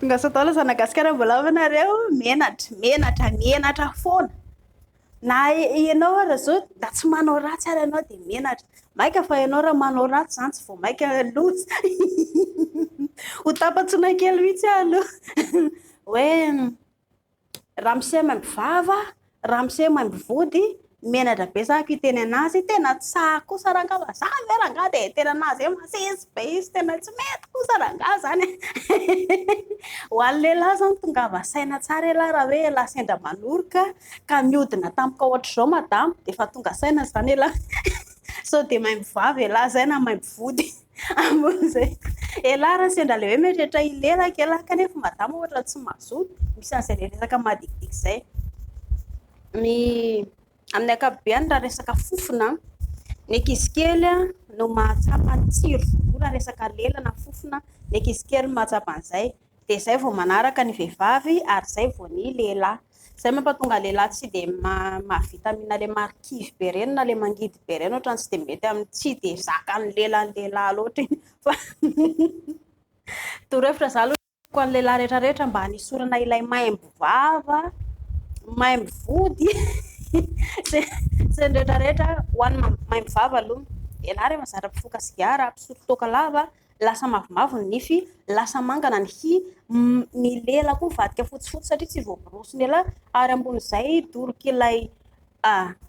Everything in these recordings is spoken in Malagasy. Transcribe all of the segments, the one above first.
Tonga satao Sanagasikara mbola avanareo menatra foana. Na ianao ara zao da tsy manao ratsy ara ianao de menatra. Maika fa ianao raha manao ratsy zany tsy vao maika lotsy. Ho tapatsona kely mihitsy aloha. Hoe ramose maimby vava, ramose maimby vody, menatra be zaka iteny anazy, tena tsara kosa rangava zany ve rangaha de tena anazy masisy be izy tena tsy mety kosa rangaha zany. Ho an'ny lehilahy zany tongava saina tsara ela raha hoe lahy sendra manoroka ka mihodina tampoka ohatr'izao madamo de fa tonga saina zany elahy. Sao de maimby vava elahy zay na maimby vody. Ambonin'izay elahy raha sendra le hoe mieritreritra hilelaka elahy kanefa madamo ohatra tsy mazoto misy an'izay le resaka madikidika zay. Ny amin'ny ankapobeny raha resaka fofona ny ankizy kely no mahatsapa ny tsiro raha resaka lela na fofona, ny ankizy kely no mahatsapa an'izay de zay vao manaraka ny vehivavy ary zay vao ny lehilahy. Zay mampatonga lehilahy tsy de mahavita mihina le marikivy be reny na le mangidy be reny ohatrany tsy de mety amin'ny tsy de zakan'ny lehilahy loatra iny fa torohevitra za aloha ko an'ny lehilahy rehetrarehetra mba hanisorana ilay maimby vava, maimby vody sy ny rehetrarehetra ho an'ny maimby vava aloha. Ialahy rehefa zatra mpifoka sigara, mpisotro toaka lava, lasa mavomavo ny nify, lasa mangana ny hy, ny lela koa mivadika fotsifotsy satria tsy voaborosy ny elahy ary ambon'izay doroka ilay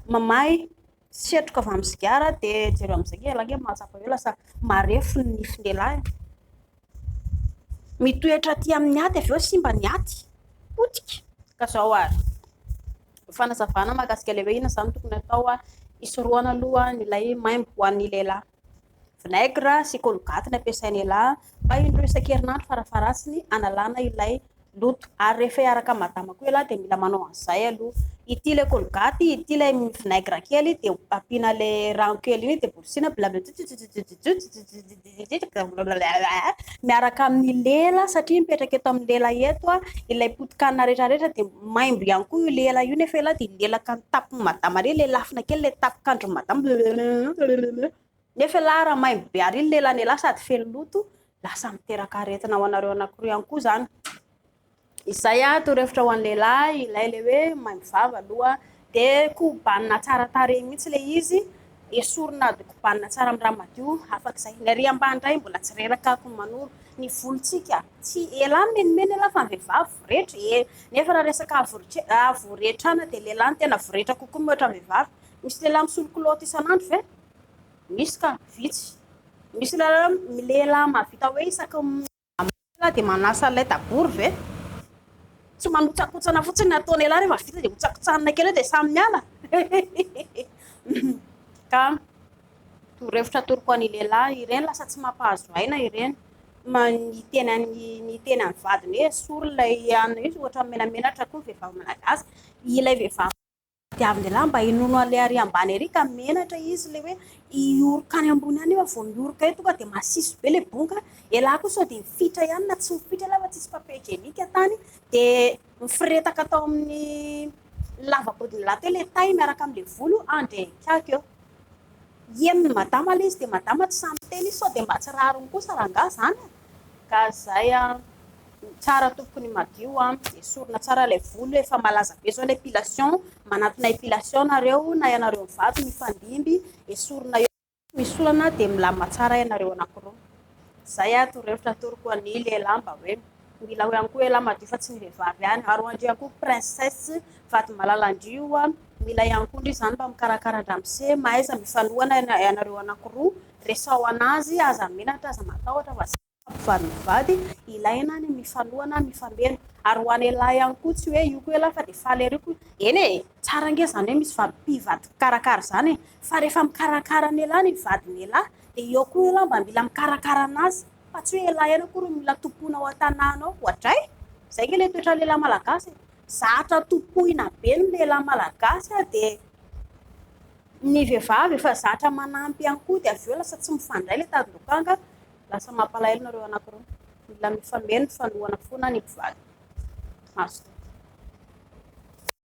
mamay setroka avy amin'ny sigara de jereo amin'izay elahy mahatsapa eo lasa marefo ny nify elahy. Mitoetra aty amin'ny aty avy eo simba ny aty potika ka zao ary fanazavana mahakasika le hoe inona zany tokony atao hisoroana aloha nylay maimby ho an'ny lehilahy. Vinaigre sy colgate ny ampiasain'ny elahy mba indroa isan-kerinandro farafaratsiny analana ilay loto ary rehefa hiaraka madama koa elahy de mila manao an'izay aloha. Ity le colgate, ity le vinaigre kely de ampiana le rano kely iny de borosina miaraka amin'ny lela satria mipetraka eto amin'ny lela eto ilay potikanina rehetrarehetra de maimbo ihany koa io lela io nefa elahy de lelaka ny tapon'ny madama ary le lafina kely le tapokandron'ny madama nefa elahy raha maimbo be ary iny lelan'ny elahy sady feno loto lasa miteraka aretina ho anareo anankiroa ihany koa zany. Izay torohevitra ho an'ny lehilahy ilay le hoe maimby vava aloha de kobanina tsara tarehy mihitsy le izy, esorina de kobanina tsara amin'ny raha madio afaka izay. Ny arỳ ambany indray mbola tsy reraka ako ny manoro ny volontsika tsy elahy menimena elahy fa ny vehivavy voretra nefa raha resaka voretrana de lehilahy no tena voretra kokoa mihoatra ny vehivavy. Misy lehilahy misolo-kolaoty isan'andro ve? Misy ka vitsy. Misy lehilahy mahavita hoe isaka de manasa ilay dabory ve? Tsy manotsakotsana fotsiny ny ataony elahy rehefa vita de hotsakotsanina kely eo de samy miala. Ka torohevitra atoroko an'ny lehilahy ireny lasa tsy mampahazo aina ireny. Ny teny amin'ny vadiny hoe esory ilay izy ohatra menamenatra koa vehivavy malagasy ilay vehivavy diaviny lehilahy mba hinono an'ilay arỳ ambany arỳ ka menatra izy le hoe ioroka any ambony any eo vao mioroka eo tonga de masisy be le bonga elahy koa sao de mifitra ihany na tsy mifitra elahy fa tsisy papier hygiénique tany de mifiretaka atao amin'ny lavakodiny lahateo le taille miaraka amin'le volo andrekaka eo. Henony madama le izy de madama tsy samy teny izy sao de mba tsy rariny kosa rangaha zany ka zay tsara tokony madio esorina tsara ilay volo efa malaza be zao ny épilation manatona épilation nareo na ianareo mivady mifandimby esorina eo misy olana de milamina tsara ianareo anankiroa. Zay torohevitra atoroko an'ny lehilahy mba hoe mila ihany koa elahy madio fa tsy ny vehivavy ihany ary andrio ihany koa princesse vady malalandrio mila ihany koa indry zany mba mikarakara andramose mahaiza mifanohana ianareo anankiroa resao anazy aza menatra aza matahotra fa vady mivady ilaina ny mifanohana mifameno ary ho an'ny elahy ihany koa tsy hoe io koa elahy fa de faly ery koa eny e tsara nge zany hoe misy mpivady karakara zany fa rehefa mikarakara ny elahy ny vadiny elahy de eo koa elahy mba mila mikarakara anazy fa tsy hoe elahy ihany akory mila tompona ao an-tanàna ao ohatray zay nge le toetra lehilahy malagasy zatra topoina be ny lehilahy malagasy de ny vehivavy efa zatra manampy ihany koa de avy eo lasa tsy mifandray le tadilokanga lasa mampalahelo nareo anankiroa mila mifameno mifanohana foana ny mpivady. Maso.